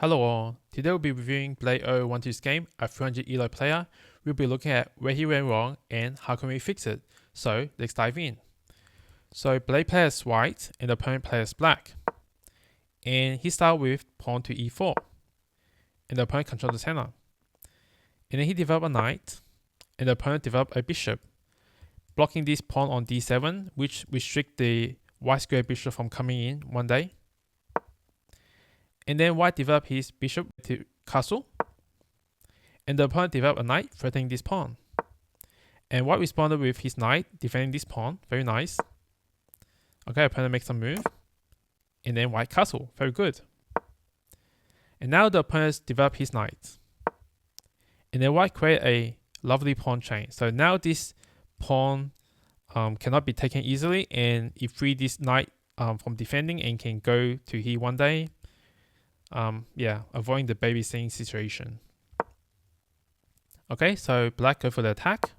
Hello all, today we'll be reviewing Blade 012's game, a 300 elo player. We'll be looking at where he went wrong and how can we fix it. So let's dive in. So Blade plays white and the opponent plays black. And he started with pawn to e4. And the opponent controls the center. And then he developed a knight and the opponent developed a bishop, blocking this pawn on d7, which restrict the white square bishop from coming in one day. And then white developed his bishop to castle. And the opponent developed a knight, threatening this pawn. And white responded with his knight, defending this pawn. Very nice. Okay, opponent makes some move. And then white castle. Very good. And now the opponent developed his knight. And then white created a lovely pawn chain. So now this pawn cannot be taken easily. And it freed this knight from defending and can go to here one day. Avoiding the babysitting situation. Okay, so black go for the attack.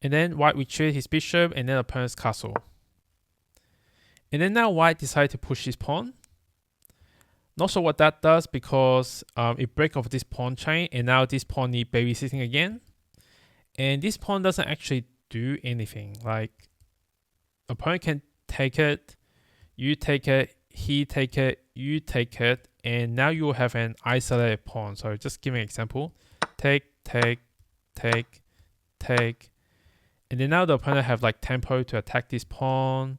And then white retreat his bishop and then opponent's castle. And then now white decided to push his pawn. Not sure what that does because it breaks off this pawn chain and now this pawn needs babysitting again. And this pawn doesn't actually do anything. Like, opponent can take it, you take it, he take it, you take it, and now you will have an isolated pawn. So just give me an example. Take, take, take, take. And then now the opponent have like tempo to attack this pawn.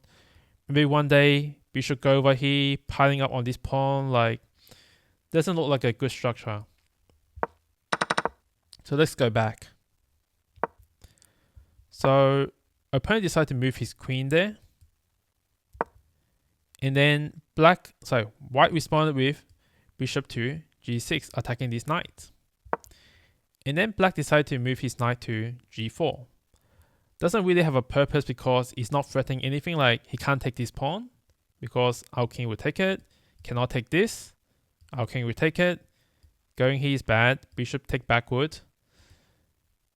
Maybe one day bishop go over here, piling up on this pawn. Like, doesn't look like a good structure. So let's go back. So opponent decided to move his queen there. And then white responded with bishop to g6, attacking this knight. And then black decided to move his knight to g4. Doesn't really have a purpose because it's not threatening anything. Like, he can't take this pawn because our king will take it. Cannot take this. Our king will take it. Going here is bad. Bishop take backward.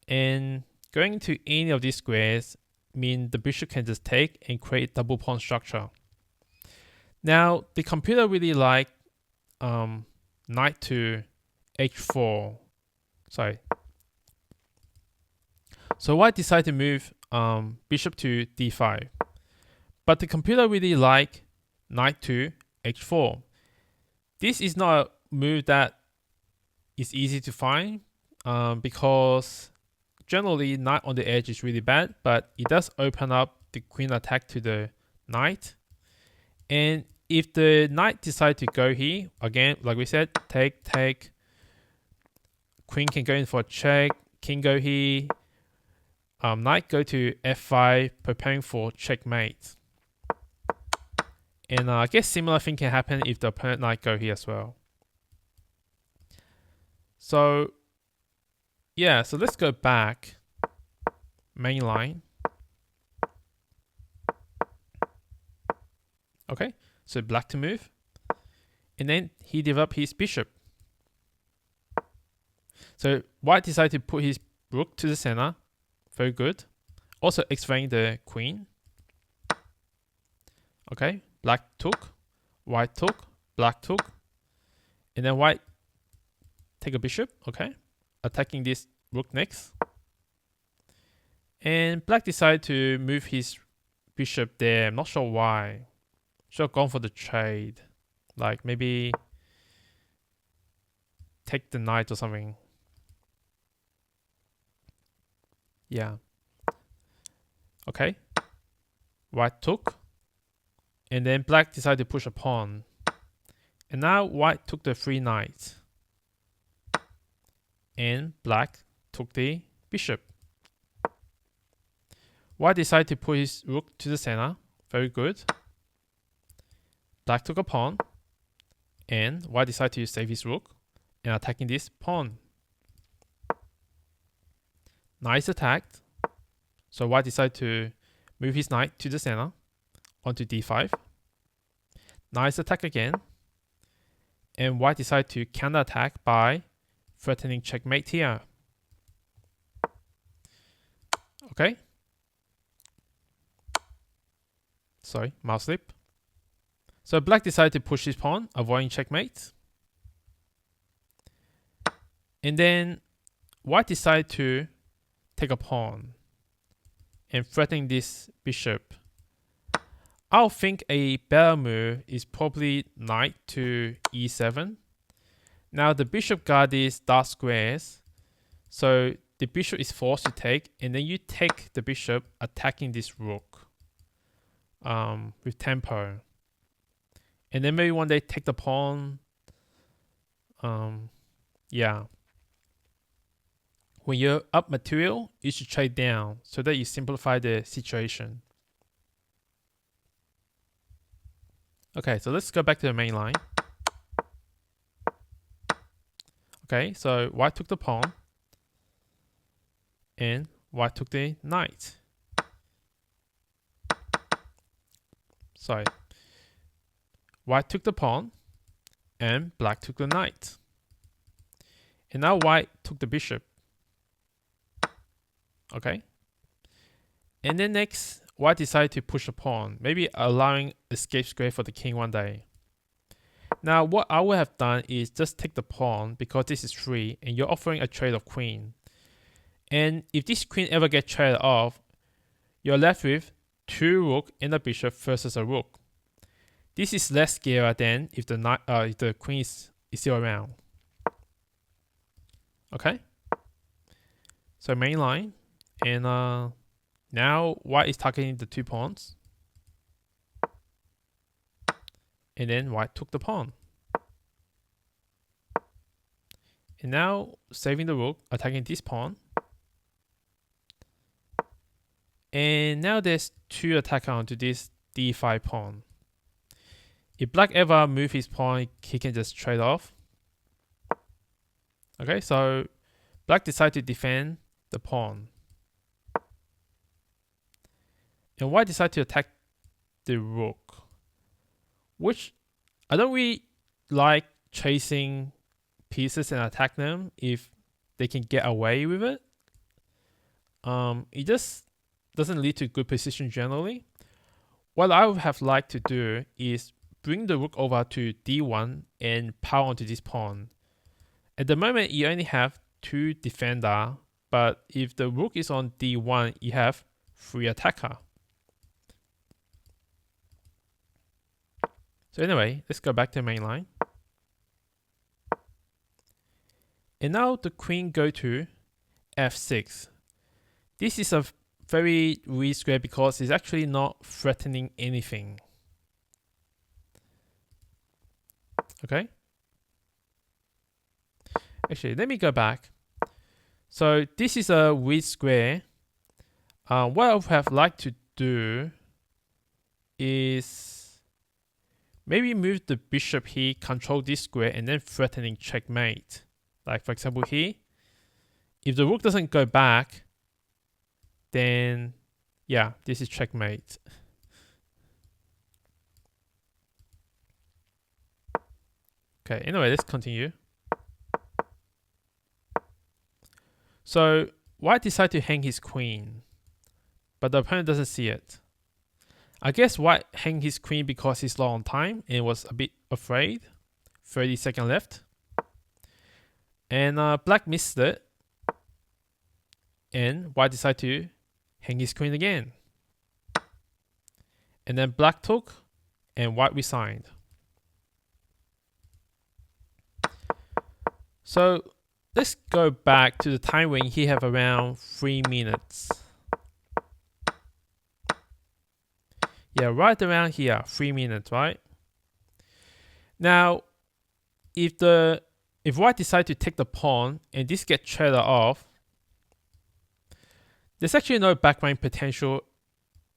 And going to any of these squares mean the bishop can just take and create double pawn structure. Now, the computer really like knight to h4. Sorry. So white decided to move bishop to d5. But the computer really like knight to h4. This is not a move that is easy to find because generally knight on the edge is really bad, but it does open up the queen attack to the knight. And if the knight decides to go here, again, like we said, take, take. Queen can go in for a check. King go here. Knight go to f5, preparing for checkmate. And I guess similar thing can happen if the opponent knight go here as well. So, yeah, so let's go back. Main line. Okay, so black to move. And then he developed his bishop. So white decided to put his rook to the center. Very good. Also x-raying the queen. Okay, black took, white took, black took. And then white take a bishop, okay. Attacking this rook next. And black decided to move his bishop there. I'm not sure why. Should have gone for the trade. Like maybe take the knight or something. Yeah. Okay. White took. And then black decided to push a pawn. And now white took the free knight. And black took the bishop. White decided to put his rook to the center. Very good. Black took a pawn. And white decided to save his rook and attacking this pawn. Knight is attacked. So white decided to move his knight to the center onto d5. Knight is attacked again. And white decided to counterattack by threatening checkmate here. Okay. Sorry, mouse slip. So black decided to push his pawn, avoiding checkmate. And then white decide to take a pawn and threaten this bishop. I'll think a better move is probably knight to e7. Now the bishop got these dark squares, so the bishop is forced to take, and then you take the bishop attacking this rook with tempo. And then maybe one day take the pawn. Yeah. When you're up material, you should trade down so that you simplify the situation. Okay, so let's go back to the main line. Okay, so white took the pawn and white took the knight. Sorry. White took the pawn and black took the knight. And now white took the bishop. Okay. And then next, white decided to push a pawn, maybe allowing escape square for the king one day. Now what I would have done is just take the pawn because this is free and you're offering a trade of queen. And if this queen ever gets traded off, you're left with 2 rook and a bishop versus a rook. This is less scary than if the queen is still around. Okay. So main line, and now white is targeting the 2 pawns. And then white took the pawn. And now saving the rook, attacking this pawn. And now there's 2 attackers onto this d5 pawn. If black ever move his pawn, he can just trade off. Okay, so black decided to defend the pawn. And white decided to attack the rook, which I don't really like chasing pieces and attack them if they can get away with it. It just doesn't lead to good position generally. What I would have liked to do is bring the rook over to d1 and power onto this pawn. At the moment, you only have 2 defender, but if the rook is on d1, you have 3 attacker. So anyway, let's go back to the main line. And now the queen go to f6. This is a very weird square because it's actually not threatening anything. Okay. Actually, let me go back. So this is a weird square. What I would have liked to do is maybe move the bishop here, control this square, and then threatening checkmate. Like for example here, if the rook doesn't go back, then yeah, this is checkmate. Okay, anyway, let's continue. So white decided to hang his queen, but the opponent doesn't see it. I guess white hang his queen because he's low on time and was a bit afraid. 30 seconds left. And black missed it. And white decided to hang his queen again. And then black took and white resigned. So let's go back to the time when he have around 3 minutes. Yeah, right around here, 3 minutes, right? Now, if white decide to take the pawn and this get traded off, there's actually no background mate potential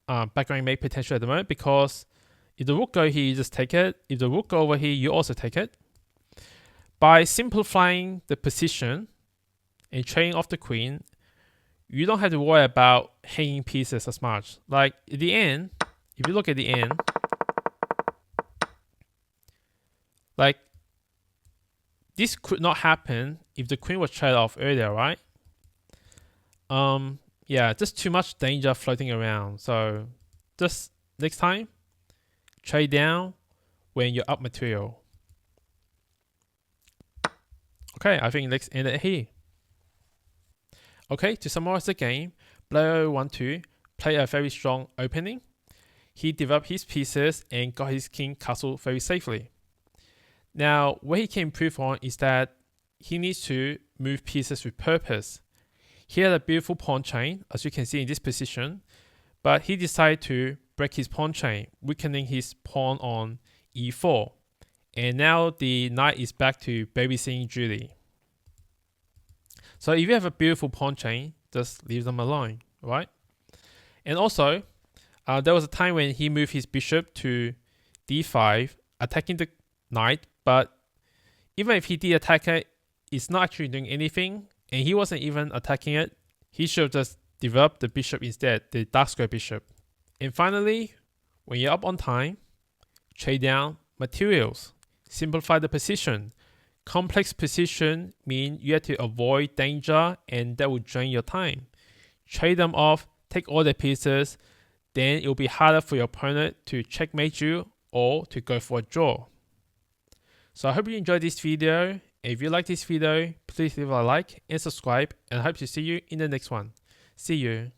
at the moment because if the rook go here, you just take it. If the rook go over here, you also take it. By simplifying the position and trading off the queen, you don't have to worry about hanging pieces as much. Like at the end, if you look at the end, like this could not happen if the queen was traded off earlier, right? Yeah, just too much danger floating around. So just next time, trade down when you're up material. Okay, I think let's end it here. Okay, to summarize the game, player 1-2 played a very strong opening. He developed his pieces and got his king castle very safely. Now, what he can improve on is that he needs to move pieces with purpose. He had a beautiful pawn chain, as you can see in this position, but he decided to break his pawn chain, weakening his pawn on e4. And now the knight is back to babysitting Julie. So if you have a beautiful pawn chain, just leave them alone, right? And also, there was a time when he moved his bishop to d5, attacking the knight, but even if he did attack it, it's not actually doing anything, and he wasn't even attacking it. He should have just developed the bishop instead, the dark square bishop. And finally, when you're up on time, trade down materials, simplify the position. Complex position mean you have to avoid danger, and that will drain your time. Trade them off, take all their pieces, then it will be harder for your opponent to checkmate you or to go for a draw. So I hope you enjoyed this video. If you like this video, please leave a like and subscribe, and I hope to see you in the next one. See you.